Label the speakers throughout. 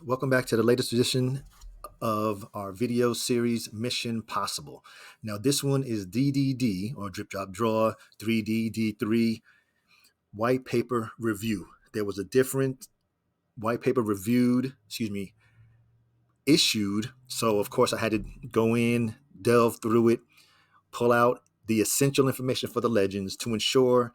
Speaker 1: Welcome back to the latest edition of our video series, Mission Possible. Now, this one is DDD, or Drip Drop Draw, 3D, D3, white paper review. There was a different white paper issued. So, of course, I had to go in, delve through it, pull out the essential information for the legends to ensure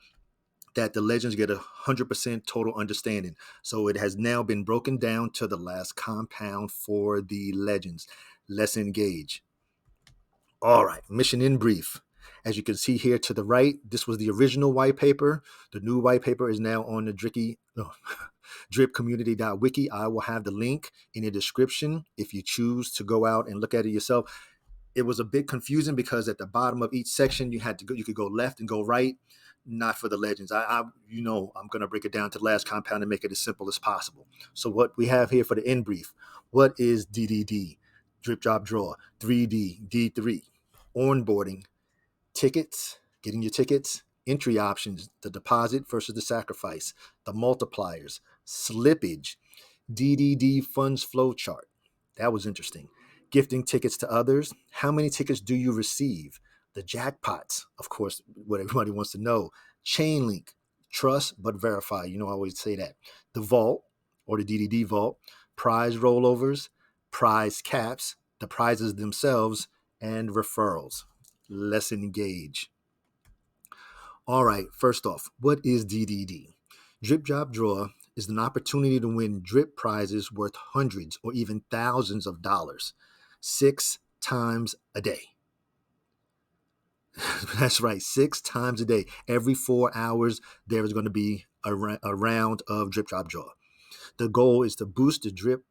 Speaker 1: that the legends get 100% total understanding. So it has now been broken down to the last compound for the legends. Let's engage. All right, mission in brief. As you can see here to the right, this was the original white paper. The new white paper is now on the dripcommunity.wiki. I will have the link in the description if you choose to go out and look at it yourself. It was a bit confusing because at the bottom of each section you could go left and go right. Not for the legends. I'm going to break it down to the last compound and make it as simple as possible. So what we have here for the in brief, what is DDD, Drip Drop Draw, 3D, D3, onboarding, tickets, getting your tickets, entry options, the deposit versus the sacrifice, the multipliers, slippage, DDD funds flow chart. That was interesting. Gifting tickets to others. How many tickets do you receive? The jackpots, of course, what everybody wants to know. Chain link, trust but verify. I always say that. The vault, or the DDD vault, prize rollovers, prize caps, the prizes themselves, and referrals. Let's engage. All right, first off, what is DDD? Drip Drop Draw is an opportunity to win drip prizes worth hundreds or even thousands of dollars 6 times a day. That's right, 6 times a day. Every 4 hours, there is going to be a round of Drip Drop Draw. The goal is to boost the drip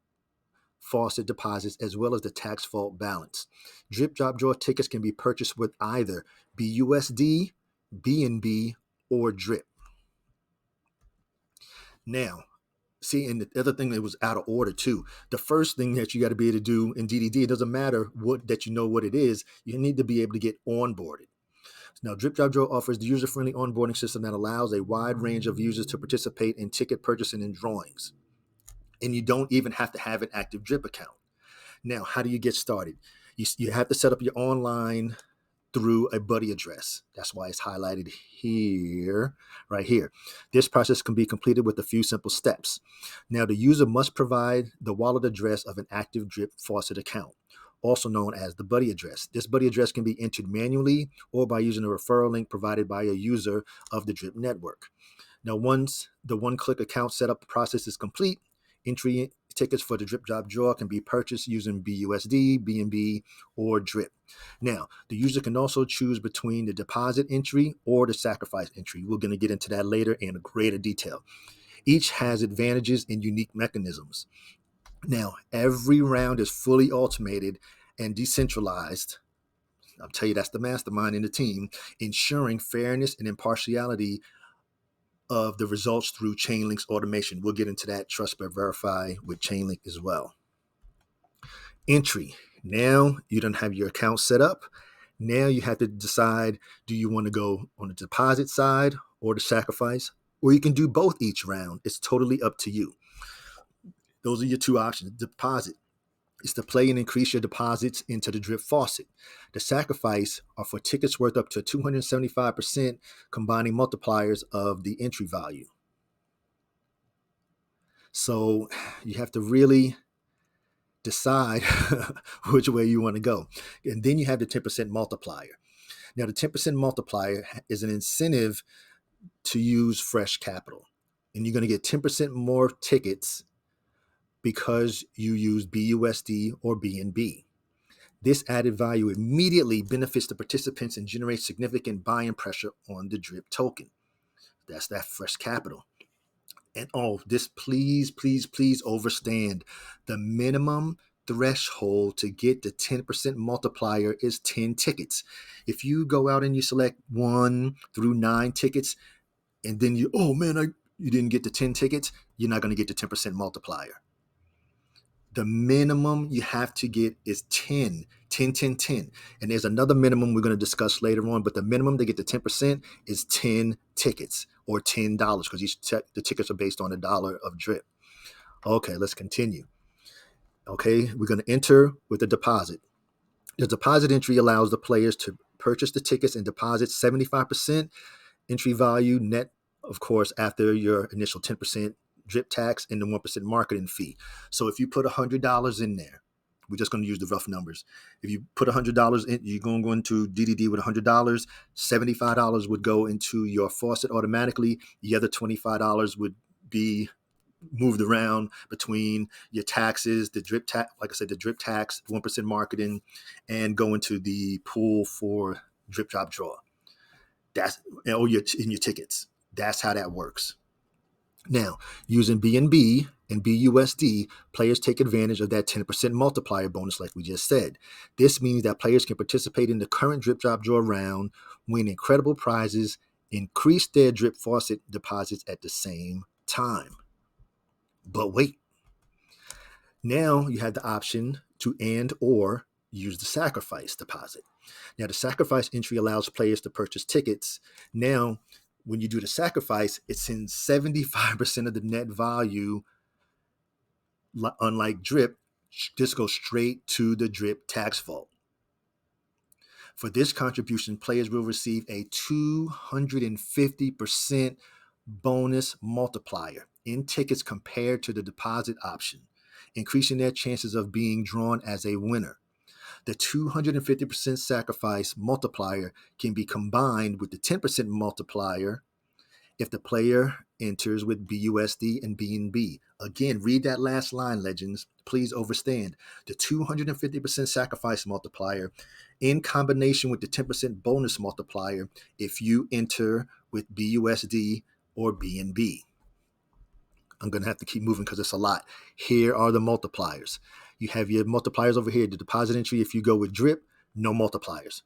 Speaker 1: faucet deposits as well as the tax vault balance. Drip Drop Draw tickets can be purchased with either BUSD, BNB, or drip. Now, see, and the other thing that was out of order too. The first thing that you got to be able to do in DDD, it doesn't matter what it is. You need to be able to get onboarded. Now, Drip Drop Draw offers the user-friendly onboarding system that allows a wide range of users to participate in ticket purchasing and drawings. And you don't even have to have an active Drip account. Now, how do you get started? You have to set up your online through a buddy address. That's why it's highlighted here, right here. This process can be completed with a few simple steps. Now, the user must provide the wallet address of an active Drip faucet account, also known as the buddy address. This buddy address can be entered manually or by using a referral link provided by a user of the Drip network. Now, once the one-click account setup process is complete, entry tickets for the Drip Drop Draw can be purchased using BUSD, BNB, or Drip. Now, the user can also choose between the deposit entry or the sacrifice entry. We're going to get into that later in greater detail. Each has advantages and unique mechanisms. Now, every round is fully automated and decentralized. I'll tell you, that's the mastermind in the team, ensuring fairness and impartiality of the results through Chainlink's automation. We'll get into that trust but verify with Chainlink as well. Entry. Now you don't have your account set up. Now you have to decide, do you want to go on the deposit side or the sacrifice? Or you can do both each round. It's totally up to you. Those are your two options. Deposit is to play and increase your deposits into the drip faucet. The sacrifice are for tickets worth up to 275% combining multipliers of the entry value. So you have to really decide which way you want to go. And then you have the 10% multiplier. Now, the 10% multiplier is an incentive to use fresh capital. And you're going to get 10% more tickets because you use BUSD or BNB. This added value immediately benefits the participants and generates significant buying pressure on the drip token. That's that fresh capital. And this please understand the minimum threshold to get the 10% multiplier is 10 tickets. If you go out and you select 1 through 9 tickets, and then you didn't get the 10 tickets, you're not going to get the 10% multiplier. The minimum you have to get is 10. And there's another minimum we're going to discuss later on, but the minimum to get the 10% is 10 tickets or $10 because the tickets are based on $1 of drip. Okay, let's continue. Okay, we're going to enter with a deposit. The deposit entry allows the players to purchase the tickets and deposit 75% entry value net, of course, after your initial 10% drip tax and the 1% marketing fee. So if you put $100 in there, we're just going to use the rough numbers. If you put $100 in, you're going to go into DDD with $100. $75 would go into your faucet automatically. The other $25 would be moved around between your taxes, the drip tax, like I said, the drip tax, 1% marketing, and go into the pool for drip drop draw. That's or in your tickets. That's how that works. Now, using BNB and BUSD, players take advantage of that 10% multiplier bonus, like we just said. This means that players can participate in the current drip drop draw round, win incredible prizes, increase their drip faucet deposits at the same time. But wait, now you have the option to or use the sacrifice deposit. Now, the sacrifice entry allows players to purchase tickets. Now, when you do the sacrifice, it sends 75% of the net value, unlike drip. This goes straight to the drip tax vault. For this contribution, players will receive a 250% bonus multiplier in tickets compared to the deposit option, increasing their chances of being drawn as a winner. The 250% sacrifice multiplier can be combined with the 10% multiplier if the player enters with BUSD and BNB. Again, read that last line, legends. Please understand the 250% sacrifice multiplier in combination with the 10% bonus multiplier if you enter with BUSD or BNB. I'm going to have to keep moving because it's a lot. Here are the multipliers. You have your multipliers over here. The deposit entry, if you go with drip, no multipliers.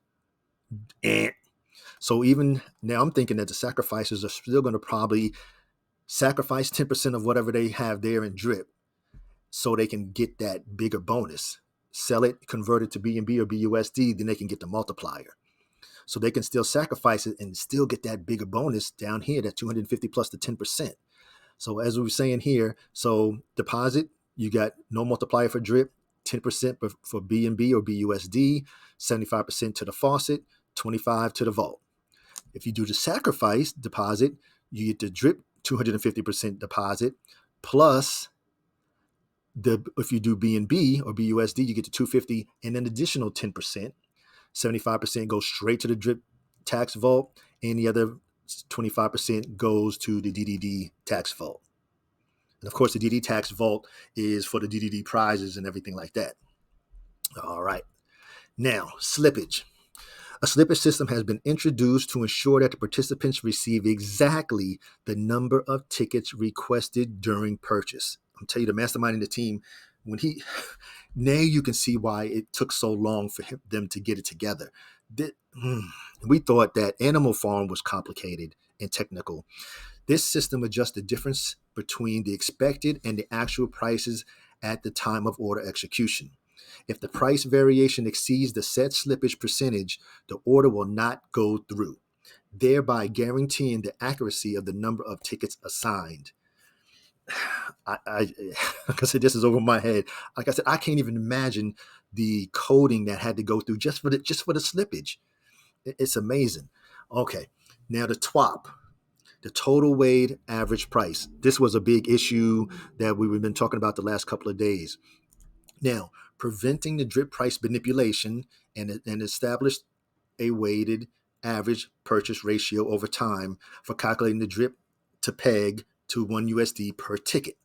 Speaker 1: So even now, I'm thinking that the sacrifices are still going to probably sacrifice 10% of whatever they have there in drip so they can get that bigger bonus. Sell it, convert it to BNB or BUSD, then they can get the multiplier. So they can still sacrifice it and still get that bigger bonus down here, that 250 plus the 10%. So as we were saying here, so deposit, you got no multiplier for drip, 10% for BNB or BUSD, 75% to the faucet, 25 to the vault. If you do the sacrifice deposit, you get the drip 250% deposit plus if you do BNB or BUSD, you get the 250 and an additional 10%. 75% goes straight to the drip tax vault, and the other 25% goes to the DDD tax vault. And of course, the DDD tax vault is for the DDD prizes and everything like that. All right. Now, slippage. A slippage system has been introduced to ensure that the participants receive exactly the number of tickets requested during purchase. I'm telling you, the mastermind in the team, now you can see why it took so long for them to get it together. We thought that Animal Farm was complicated and technical. This system adjusts the difference between the expected and the actual prices at the time of order execution. If the price variation exceeds the set slippage percentage, the order will not go through, thereby guaranteeing the accuracy of the number of tickets assigned. Like I said, this is over my head. Like I said, I can't even imagine the coding that had to go through just for the slippage. It's amazing. Okay, now the TWAP, the total weighted average price. This was a big issue that we've been talking about the last couple of days. Now, preventing the drip price manipulation and establish a weighted average purchase ratio over time for calculating the drip to peg to $1 per ticket.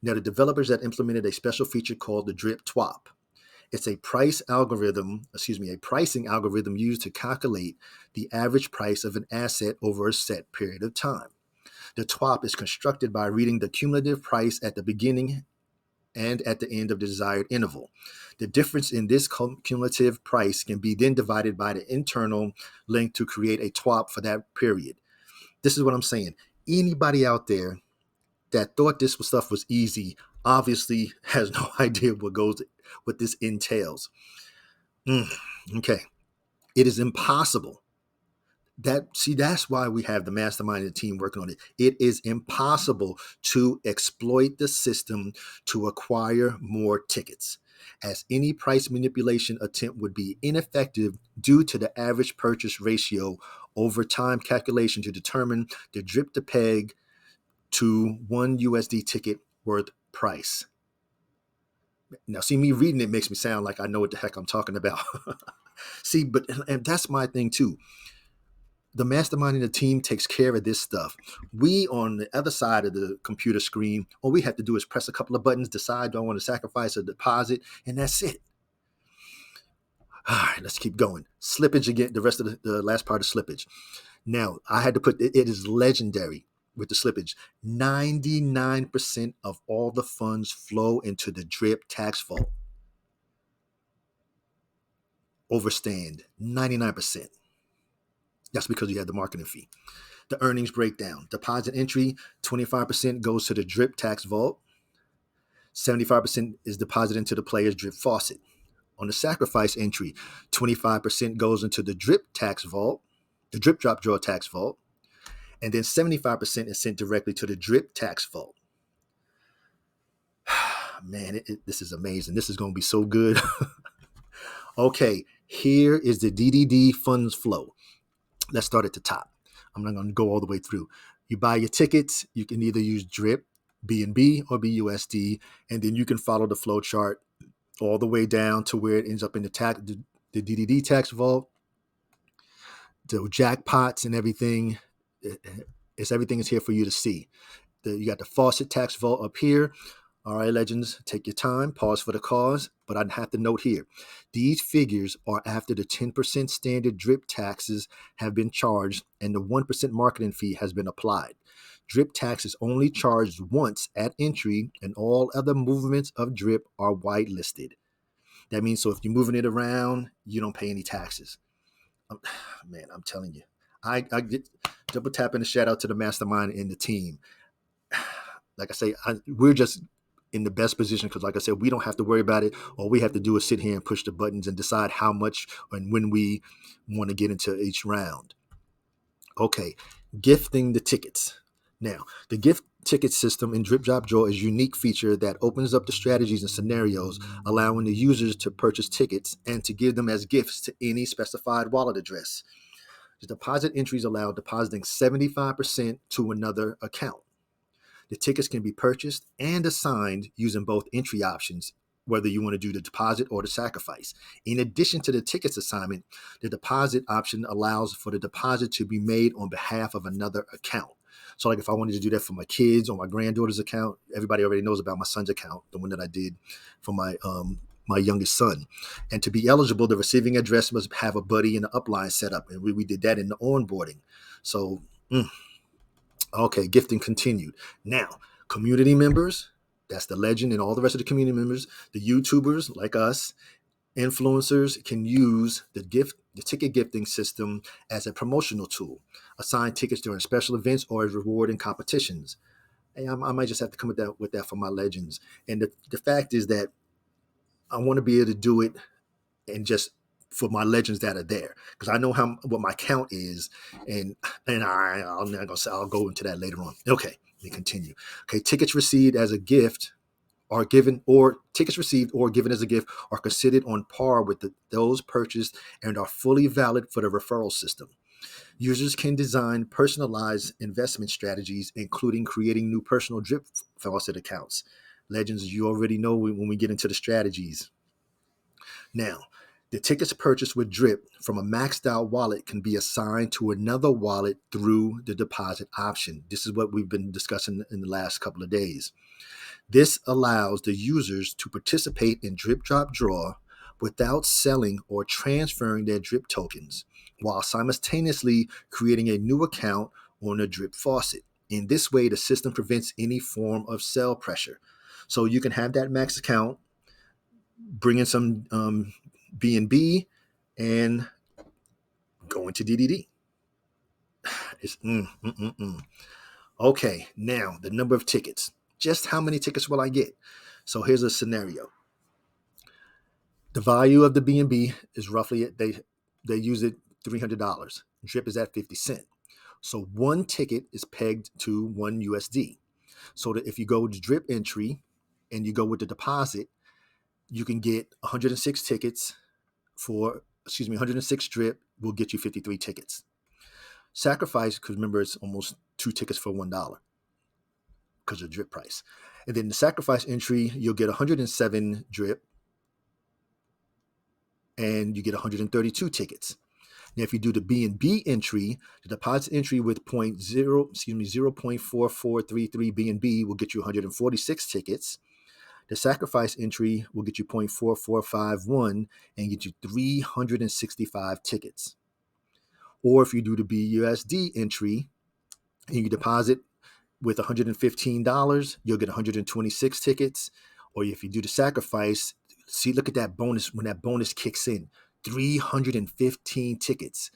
Speaker 1: Now, the developers that implemented a special feature called the drip TWAP. It's a pricing algorithm used to calculate the average price of an asset over a set period of time. The TWAP is constructed by reading the cumulative price at the beginning and at the end of the desired interval. The difference in this cumulative price can be then divided by the internal length to create a TWAP for that period. This is what I'm saying. Anybody out there that thought this stuff was easy obviously has no idea what this entails. Okay. It is impossible That's why we have the mastermind and the team working on it. It is impossible to exploit the system to acquire more tickets, as any price manipulation attempt would be ineffective due to the average purchase ratio over time calculation to determine the drip to peg to one USD ticket worth price. Now, see, me reading it makes me sound like I know what the heck I'm talking about. See, and that's my thing too. The mastermind and the team takes care of this stuff. We on the other side of the computer screen, all we have to do is press a couple of buttons, decide do I want to sacrifice a deposit, and that's it. All right, let's keep going. Slippage again, the rest of the last part of slippage. Now, I had to put it is legendary with the slippage. 99% of all the funds flow into the drip tax vault. Overstand, 99%. That's because you had the marketing fee. The earnings breakdown. Deposit entry, 25% goes to the drip tax vault. 75% is deposited into the player's drip faucet. On the sacrifice entry, 25% goes into the drip tax vault, the drip drop draw tax vault, and then 75% is sent directly to the drip tax vault. Man, this is amazing. This is going to be so good. Okay, here is the DDD funds flow. Let's start at the top. I'm not going to go all the way through. You buy your tickets. You can either use drip, BNB, or BUSD, and then you can follow the flow chart all the way down to where it ends up in the DDD tax vault, the jackpots and everything. Everything is here for you to see. You got the faucet tax vault up here. All right, legends, take your time, pause for the cause, but I'd have to note here, these figures are after the 10% standard drip taxes have been charged and the 1% marketing fee has been applied. Drip tax is only charged once at entry and all other movements of drip are whitelisted. That means, so if you're moving it around, you don't pay any taxes. Man, I'm telling you, I get double tapping a shout out to the mastermind and the team. Like I say, we're just in the best position because, like I said, we don't have to worry about it. All we have to do is sit here and push the buttons and decide how much and when we want to get into each round. Okay, gifting the tickets. Now, the gift ticket system in Drip Drop Draw is a unique feature that opens up the strategies and scenarios, allowing the users to purchase tickets and to give them as gifts to any specified wallet address. The deposit entries allow depositing 75% to another account. The tickets can be purchased and assigned using both entry options, whether you want to do the deposit or the sacrifice. In addition to the tickets assignment, the deposit option allows for the deposit to be made on behalf of another account. So like if I wanted to do that for my kids or my granddaughter's account, everybody already knows about my son's account, the one that I did for my youngest son. And to be eligible, the receiving address must have a buddy and an upline set up. And we did that in the onboarding. So, okay, gifting continued. Now, community members, that's the legend and all the rest of the community members, the YouTubers like us, influencers can use the ticket gifting system as a promotional tool, assign tickets during special events or as reward in competitions. Hey, I might just have to come with that for my legends. And the fact is that I want to be able to do it and just for my legends that are there, because I know what my count is, and I'll not gonna say, I'll go into that later on. Okay, let me continue. Okay, tickets received as a gift are given, or tickets received or given as a gift are considered on par with those purchased and are fully valid for the referral system. Users can design personalized investment strategies, including creating new personal drip faucet accounts. Legends, you already know when we get into the strategies. Now, the tickets purchased with drip from a maxed out wallet can be assigned to another wallet through the deposit option. This is what we've been discussing in the last couple of days. This allows the users to participate in Drip Drop Draw without selling or transferring their drip tokens, while simultaneously creating a new account on a drip faucet. In this way, the system prevents any form of sell pressure. So you can have that max account, bring in some BNB, and go into DDD. It's Okay, now the number of tickets. Just how many tickets will I get? So here's a scenario. The value of the BNB is roughly, they use it $300. Drip is at 50 cents. So one ticket is pegged to 1 USD. So that if you go to drip entry and you go with the deposit, you can get 106 tickets for, 106 drip will get you 53 tickets. Sacrifice, because remember, it's almost 2 tickets for $1 because of drip price. And then the sacrifice entry, you'll get 107 drip and you get 132 tickets. Now, if you do the BNB entry, the deposit entry with 0.4433 BNB will get you 146 tickets. The sacrifice entry will get you 0.4451 and get you 365 tickets. Or if you do the BUSD entry and you deposit with $115, you'll get 126 tickets. Or if you do the sacrifice, see, look at that bonus when that bonus kicks in, 315 tickets.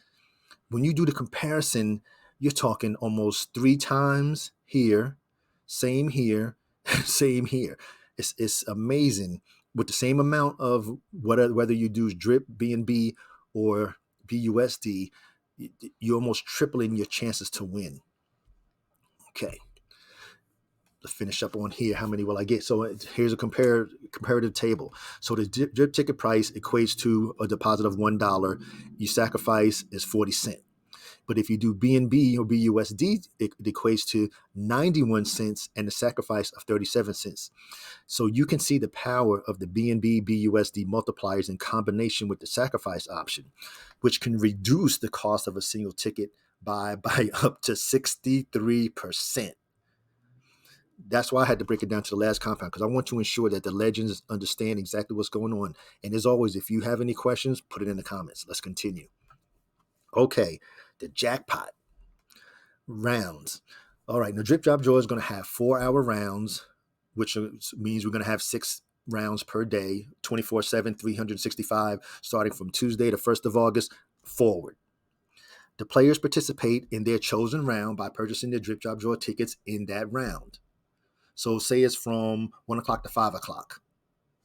Speaker 1: When you do the comparison, you're talking almost 3 times here, same here, same here. It's amazing. With the same amount of whether you do drip, BNB, or BUSD, you're almost tripling your chances to win. Okay. Let's finish up on here. How many will I get? So here's a comparative table. So the drip ticket price equates to a deposit of $1. You sacrifice is 40 cents. But if you do BNB or BUSD, it equates to 91 cents and the sacrifice of 37 cents. So you can see the power of the BNB, BUSD multipliers in combination with the sacrifice option, which can reduce the cost of a single ticket by up to 63%. That's why I had to break it down to the last compound, because I want to ensure that the legends understand exactly what's going on. And as always, if you have any questions, put it in the comments. Let's continue. Okay, the jackpot rounds. All right, now Drip Drop Draw is going to have 4-hour rounds, which means we're going to have 6 rounds per day, 24/7, 365, starting from Tuesday, the 1st of August forward. The players participate in their chosen round by purchasing their Drip Drop Draw tickets in that round. So say it's from 1 o'clock to 5 o'clock.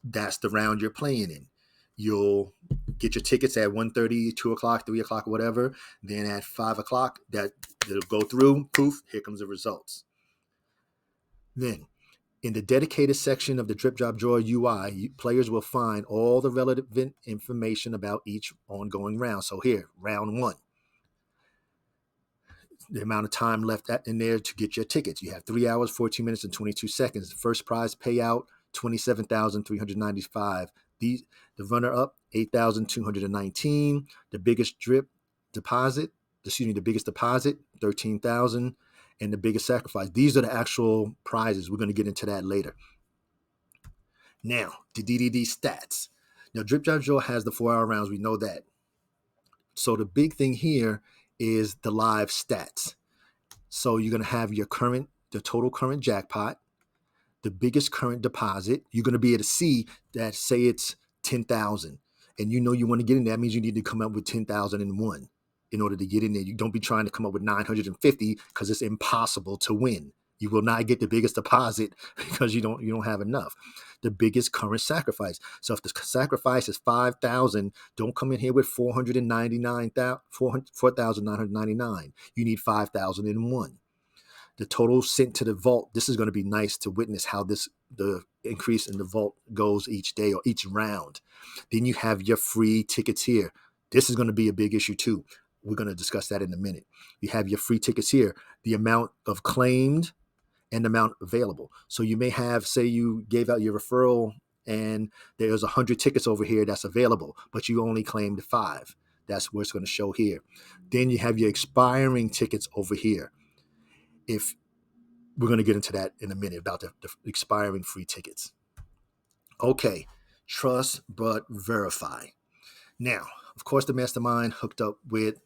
Speaker 1: That's the round you're playing in. You'll get your tickets at 1:30, 2 o'clock, 3 o'clock, whatever. Then at 5 o'clock, it'll go through. Poof, here comes the results. Then, in the dedicated section of the Drip Drop Draw UI, players will find all the relevant information about each ongoing round. So here, round 1. The amount of time left in there to get your tickets. You have 3 hours, 14 minutes, and 22 seconds. The first prize payout, $27,395. The runner-up, $8,219. The biggest deposit, $13,000. And the biggest sacrifice. These are the actual prizes. We're going to get into that later. Now, the DDD stats. Now, Drip Drop Draw has the 4-hour rounds. We know that. So the big thing here is the live stats. So you're going to have the total current jackpot, the biggest current deposit. You're going to be able to see that, say it's 10,000, and you want to get in there. That means you need to come up with 10,001 in order to get in there. You don't be trying to come up with 950 because it's impossible to win. You will not get the biggest deposit because you don't have enough. The biggest current sacrifice. So if the sacrifice is 5,000, don't come in here with 4,999. You need 5,001. The total sent to the vault. This is going to be nice to witness how the increase in the vault goes each day or each round. Then you have your free tickets here. This is going to be a big issue too. We're going to discuss that in a minute. You have your free tickets here. The amount of claimed and the amount available. So you may have, say you gave out your referral and there's 100 tickets over here that's available, but you only claimed 5. That's where it's going to show here. Then you have your expiring tickets over here. If we're going to get into that in a minute about the expiring free tickets. Okay, trust but verify. Now, of course, the mastermind linked up with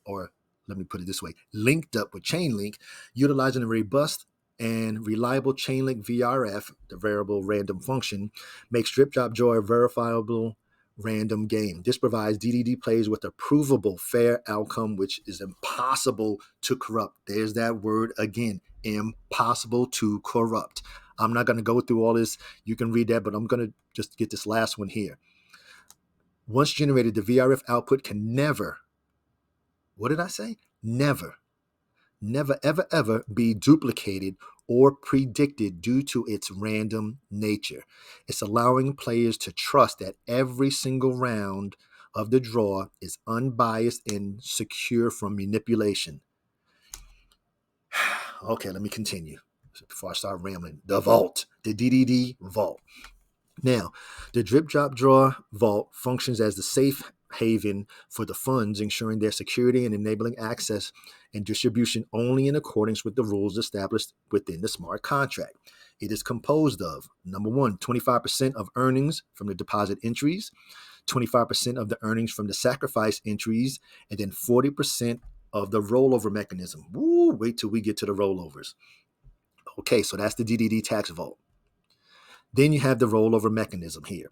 Speaker 1: Chainlink, utilizing a robust and reliable Chainlink VRF, the variable random function, makes Drip Drop Draw a verifiable random game. This provides DDD players with a provable fair outcome, which is impossible to corrupt. There's that word again, impossible to corrupt. I'm not going to go through all this. You can read that, but I'm going to just get this last one here. Once generated, the VRF output can never what did I say? Never, ever, ever be duplicated or predicted due to its random nature. It's allowing players to trust that every single round of the draw is unbiased and secure from manipulation. Okay, let me continue before I start rambling. The vault, the DDD vault. Now, the drip drop draw vault functions as the safe haven for the funds, ensuring their security and enabling access and distribution only in accordance with the rules established within the smart contract. It is composed of, number one, 25% of earnings from the deposit entries, 25% of the earnings from the sacrifice entries, and then 40% of the rollover mechanism. Woo, wait till we get to the rollovers. Okay, so that's the DDD tax vault. Then you have the rollover mechanism here.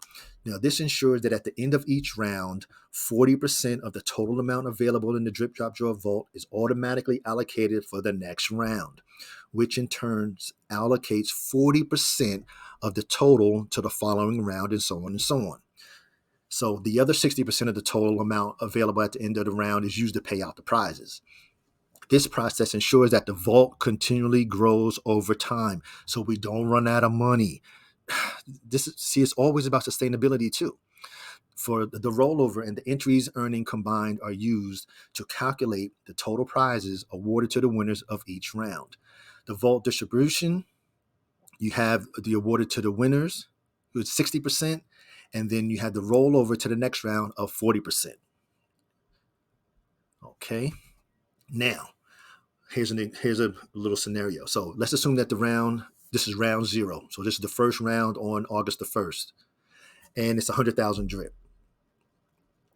Speaker 1: Now, this ensures that at the end of each round, 40% of the total amount available in the drip drop draw vault is automatically allocated for the next round, which in turn allocates 40% of the total to the following round, and so on and so on. So the other 60% of the total amount available at the end of the round is used to pay out the prizes. This process ensures that the vault continually grows over time, so we don't run out of money. It's always about sustainability too. For the rollover and the entries earning combined are used to calculate the total prizes awarded to the winners of each round. The vault distribution, you have the awarded to the winners, who's 60%, and then you have the rollover to the next round of 40%. Okay, now here's a little scenario. So let's assume that this is round 0. So this is the first round on August the 1st, and it's 100,000 drip.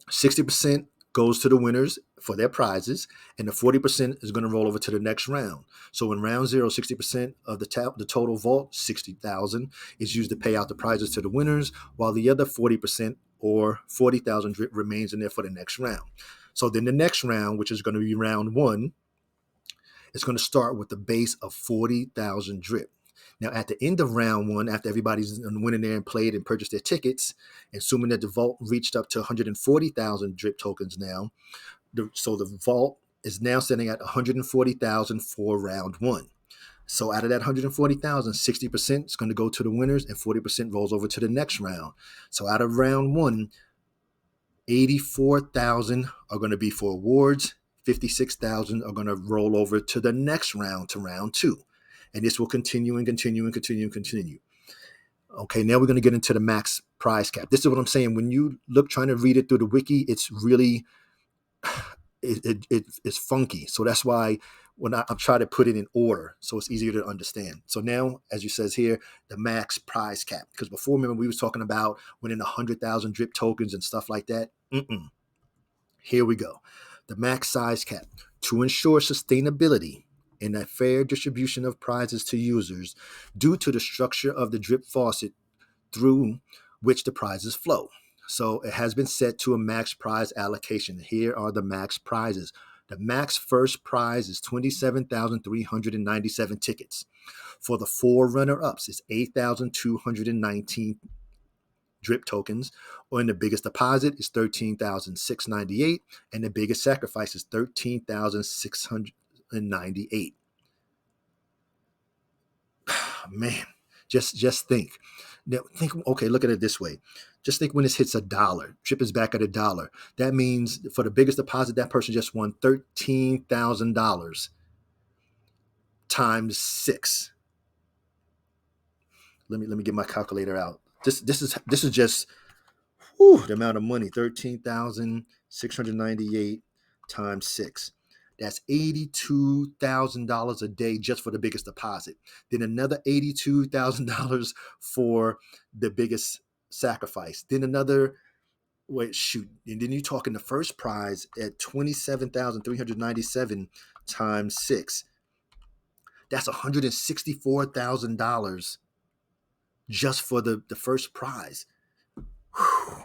Speaker 1: 60% goes to the winners for their prizes, and the 40% is going to roll over to the next round. So in round 0, 60% of the total vault, 60,000, is used to pay out the prizes to the winners, while the other 40% or 40,000 drip remains in there for the next round. So then the next round, which is going to be round 1, it's going to start with the base of 40,000 drip. Now, at the end of round 1, after everybody's went in there and played and purchased their tickets, assuming that the vault reached up to 140,000 drip tokens now, so the vault is now sitting at 140,000 for round 1. So out of that 140,000, 60% is going to go to the winners and 40% rolls over to the next round. So out of round 1, 84,000 are going to be for awards. 56,000 are going to roll over to the next round, to round 2. And this will continue and continue and continue and continue. Okay, now we're going to get into the max prize cap. This is what I'm saying. When you trying to read it through the wiki, it's really, it's funky. So that's why when I'm trying to put it in order, so it's easier to understand. So now, as you says here, the max prize cap. Because before, remember, we was talking about winning 100,000 drip tokens and stuff like that. Here we go. The max size cap. To ensure sustainability and a fair distribution of prizes to users due to the structure of the drip faucet through which the prizes flow. So it has been set to a max prize allocation. Here are the max prizes. The max first prize is 27,397 tickets. For the 4 runner-ups, it's 8,219 drip tokens, and the biggest deposit is 13,698, and the biggest sacrifice is 13,698. Man, just think. Now think. Okay, look at it this way. Just think when this hits $1, drip is back at $1. That means for the biggest deposit, that person just won $13,000 times 6. Let me get my calculator out. This is just the amount of money. 13,698 times 6. That's $82,000 a day just for the biggest deposit. Then another $82,000 for the biggest sacrifice. Then another, and then you're talking the first prize at 27,397 times 6. That's $164,000 just for the first prize.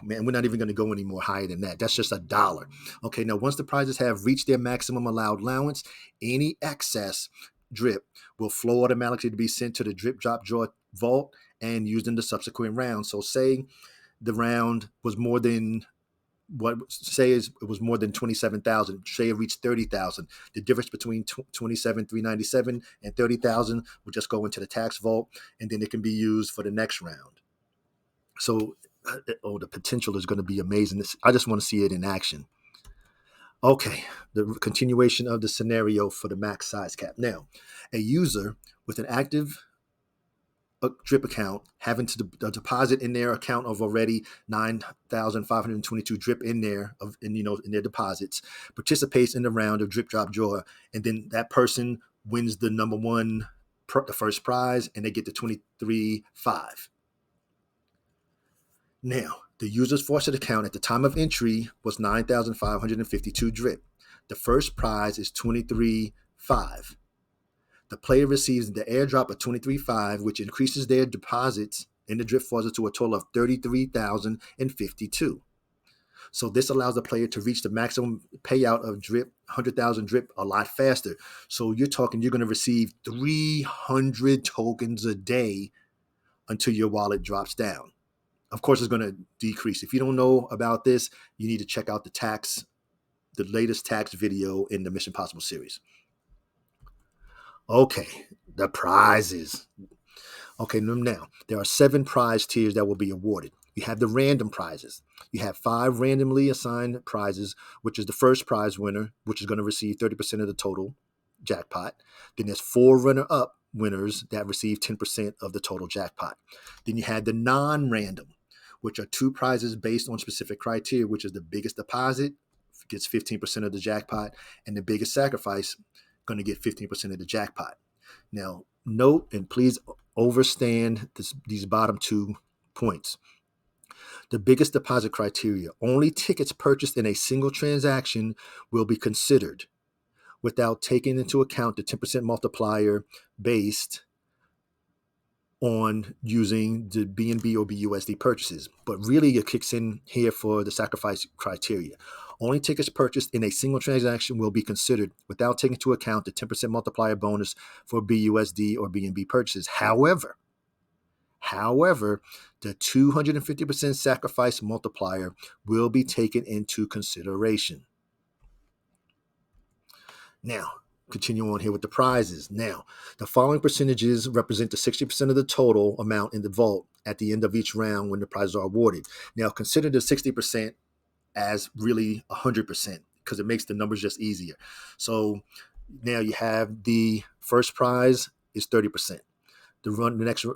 Speaker 1: Man, we're not even going to go any more higher than that. That's just $1. Okay, now once the prizes have reached their maximum allowed allowance, any excess drip will flow automatically to be sent to the drip drop draw vault and used in the subsequent round. So say the round was more than what say is it was more than 27,000. Say it reached 30,000. The difference between 27,397 and 30,000 will just go into the tax vault, and then it can be used for the next round. So, the potential is going to be amazing. I just want to see it in action. Okay, the continuation of the scenario for the max size cap. Now, a user with an active drip account having to deposit in their account of already 9,522 drip in there in their deposits, participates in the round of drip drop draw, and then that person wins the number one, the first prize, and they get the 23.5. Now, the user's faucet account at the time of entry was 9,552 drip. The first prize is 23.5. The player receives the airdrop of 23.5, which increases their deposits in the drip faucet to a total of 33,052. So this allows the player to reach the maximum payout of drip, 100,000 drip, a lot faster. So you're going to receive 300 tokens a day until your wallet drops down. Of course, it's going to decrease. If you don't know about this, you need to check out the latest tax video in the Mission Possible series. Okay, the prizes. Okay, now there are 7 prize tiers that will be awarded. You have the random prizes. You have 5 randomly assigned prizes, which is the first prize winner, which is going to receive 30% of the total jackpot. Then there's 4 runner-up winners that receive 10% of the total jackpot. Then you have the non-random, which are 2 prizes based on specific criteria, which is the biggest deposit gets 15% of the jackpot, and the biggest sacrifice going to get 15% of the jackpot. Now, note and please understand these bottom 2 points. The biggest deposit criteria: only tickets purchased in a single transaction will be considered without taking into account the 10% multiplier based on using the BNB or BUSD purchases. But really it kicks in here for the sacrifice criteria. Only tickets purchased in a single transaction will be considered without taking into account the 10% multiplier bonus for BUSD or BNB purchases. However, the 250% sacrifice multiplier will be taken into consideration. Now, continue on here with the prizes. Now, the following percentages represent the 60% of the total amount in the vault at the end of each round when the prizes are awarded. Now, consider the 60% as really 100% because it makes the numbers just easier. So now you have the first prize is 30%.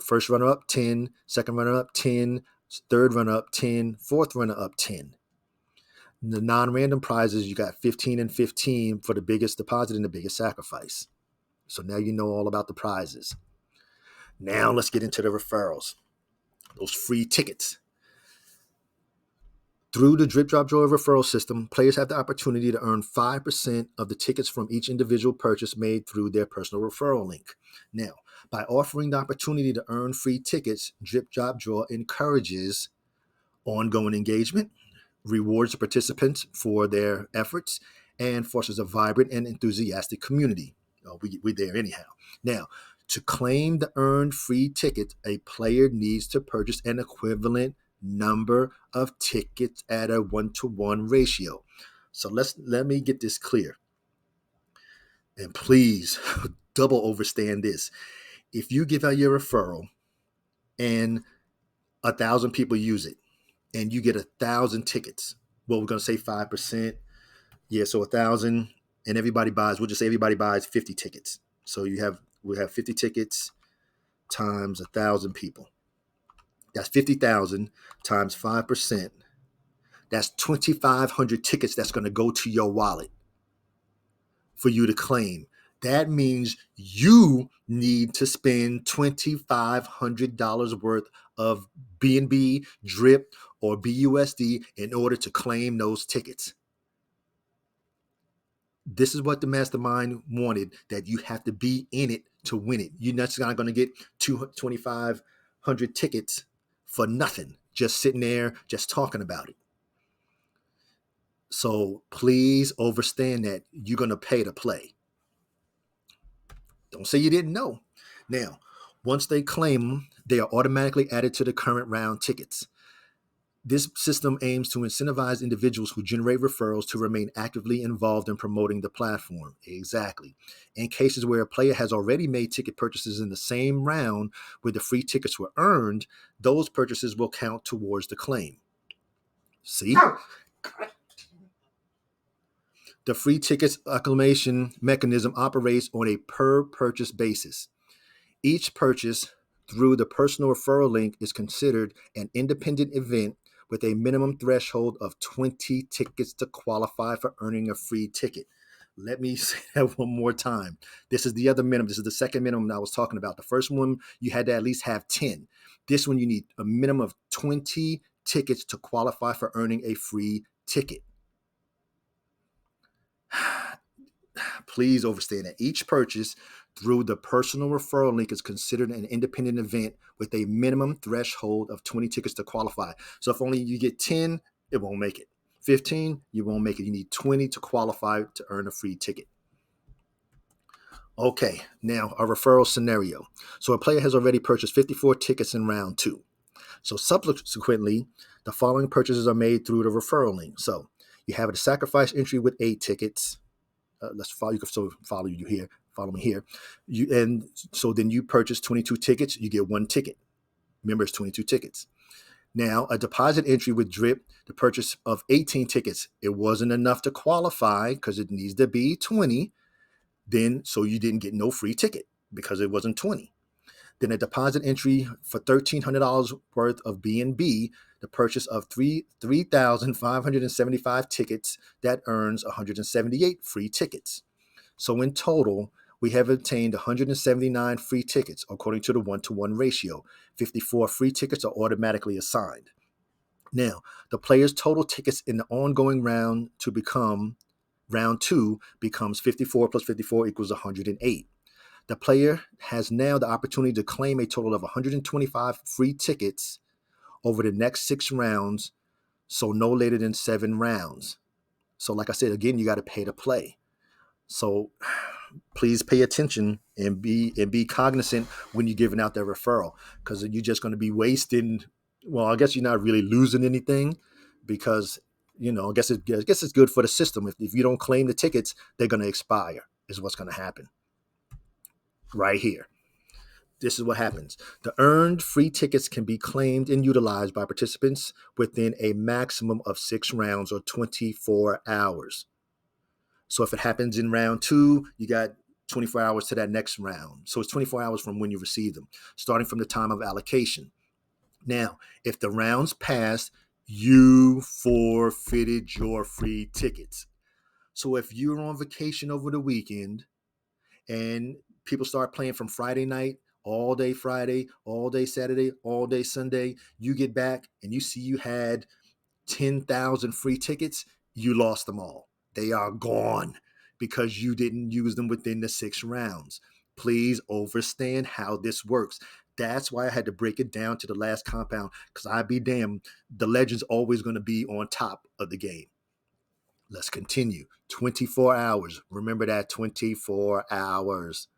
Speaker 1: First runner-up, 10. Second runner-up, 10. Third runner-up, 10. Fourth runner-up, 10. The non-random prizes, you got 15 and 15 for the biggest deposit and the biggest sacrifice. So now you know all about the prizes. Now let's get into the referrals. Those free tickets. Through the Drip Drop Draw referral system, players have the opportunity to earn 5% of the tickets from each individual purchase made through their personal referral link. Now, by offering the opportunity to earn free tickets, Drip Drop Draw encourages ongoing engagement, rewards the participants for their efforts, and fosters a vibrant and enthusiastic community. We're there anyhow. Now, to claim the earned free ticket, a player needs to purchase an equivalent number of tickets at a 1-to-1 ratio. So let me get this clear. And please double understand this. If you give out your referral and 1,000 people use it and you get 1,000 tickets, well, we're going to say 5%. Yeah, so 1,000 and everybody buys, we'll just say everybody buys 50 tickets. So we have 50 tickets times 1,000 people. That's 50,000 times 5%. That's 2,500 tickets that's going to go to your wallet for you to claim. That means you need to spend $2,500 worth of BNB, DRIP, or BUSD in order to claim those tickets. This is what the mastermind wanted, that you have to be in it to win it. You're not going to get 2,500 tickets for nothing, just sitting there, just talking about it. So please understand that you're going to pay to play. Don't say you didn't know. Now, once they claim them, they are automatically added to the current round tickets. This system aims to incentivize individuals who generate referrals to remain actively involved in promoting the platform. Exactly. In cases where a player has already made ticket purchases in the same round where the free tickets were earned, those purchases will count towards the claim. See? The free tickets accumulation mechanism operates on a per purchase basis. Each purchase through the personal referral link is considered an independent event with a minimum threshold of 20 tickets to qualify for earning a free ticket. Let me say that one more time. This is the other minimum. This is the second minimum I was talking about. The first one, you had to at least have 10. This one, you need a minimum of 20 tickets to qualify for earning a free ticket. Please understand that each purchase through the personal referral link is considered an independent event with a minimum threshold of 20 tickets to qualify. So if only you get 10, it won't make it. 15, you won't make it. You need 20 to qualify to earn a free ticket. Okay, now a referral scenario. So a player has already purchased 54 tickets in round 2. So subsequently, the following purchases are made through the referral link. So you have a sacrifice entry with 8 tickets. Let's follow. You can still follow you here. Follow me here. So then you purchase 22 tickets. You get 1 ticket. Remember, it's 22 tickets. Now, a deposit entry with Drip, the purchase of 18 tickets. It wasn't enough to qualify because it needs to be 20. So you didn't get no free ticket because it wasn't 20. Then a deposit entry for $1,300 worth of B&B, the purchase of 3,575 tickets that earns 178 free tickets. So in total, we have obtained 179 free tickets according to the 1-to-1 ratio. 54 free tickets are automatically assigned. Now, the player's total tickets in the ongoing round 2 becomes 54 plus 54 equals 108. The player has now the opportunity to claim a total of 125 free tickets over the next 6 rounds, so no later than 7 rounds. So like I said, again, you got to pay to play. So please pay attention and be cognizant when you're giving out that referral, because you're just going to be wasting. Well, I guess you're not really losing anything, because I guess it's good for the system. If you don't claim the tickets, they're going to expire. Is what's going to happen. Right here. This is what happens. The earned free tickets can be claimed and utilized by participants within a maximum of 6 rounds or 24 hours. So if it happens in round 2, you got 24 hours to that next round. So it's 24 hours from when you receive them, starting from the time of allocation. Now, if the rounds passed, you forfeited your free tickets. So if you're on vacation over the weekend and people start playing from Friday night, all day Friday, all day Saturday, all day Sunday, you get back and you see you had 10,000 free tickets, you lost them all. They are gone because you didn't use them within the 6 rounds. Please understand how this works. That's why I had to break it down to the last compound, because I'd be damned, the legend's always going to be on top of the game. Let's continue. 24 hours. Remember that, 24 hours.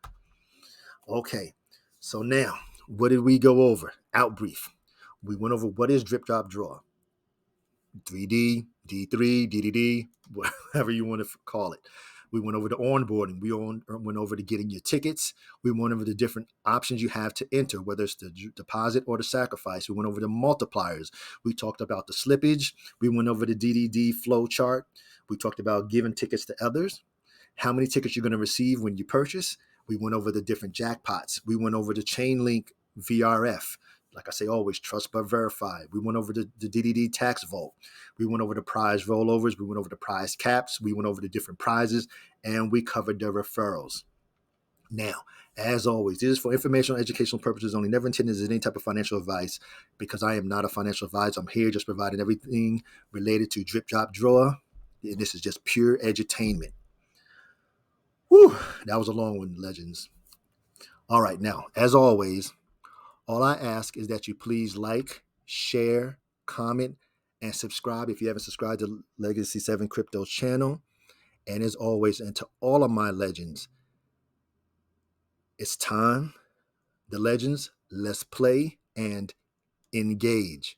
Speaker 1: Okay, so now, what did we go over? Out brief. We went over what is drip, drop, draw. 3D, D3, DDD, whatever you want to call it. We went over the onboarding. We went over to getting your tickets. We went over the different options you have to enter, whether it's the deposit or the sacrifice. We went over the multipliers. We talked about the slippage. We went over the DDD flow chart. We talked about giving tickets to others, how many tickets you're going to receive when you purchase. We went over the different jackpots. We went over the chain link VRF. Like I say always, trust but verify. We went over the DDD tax vault. We went over the prize rollovers. We went over the prize caps. We went over the different prizes, and we covered the referrals. Now, as always, this is for informational, educational purposes only, never intended as any type of financial advice, because I am not a financial advisor. I'm here just providing everything related to drip, drop, draw. And this is just pure edutainment. Whew, that was a long one, legends. All right, now, as always, all I ask is that you please like, share, comment, and subscribe if you haven't subscribed to Legacy 7 Crypto's channel. And as always, and to all of my legends, it's time. The legends, let's play and engage.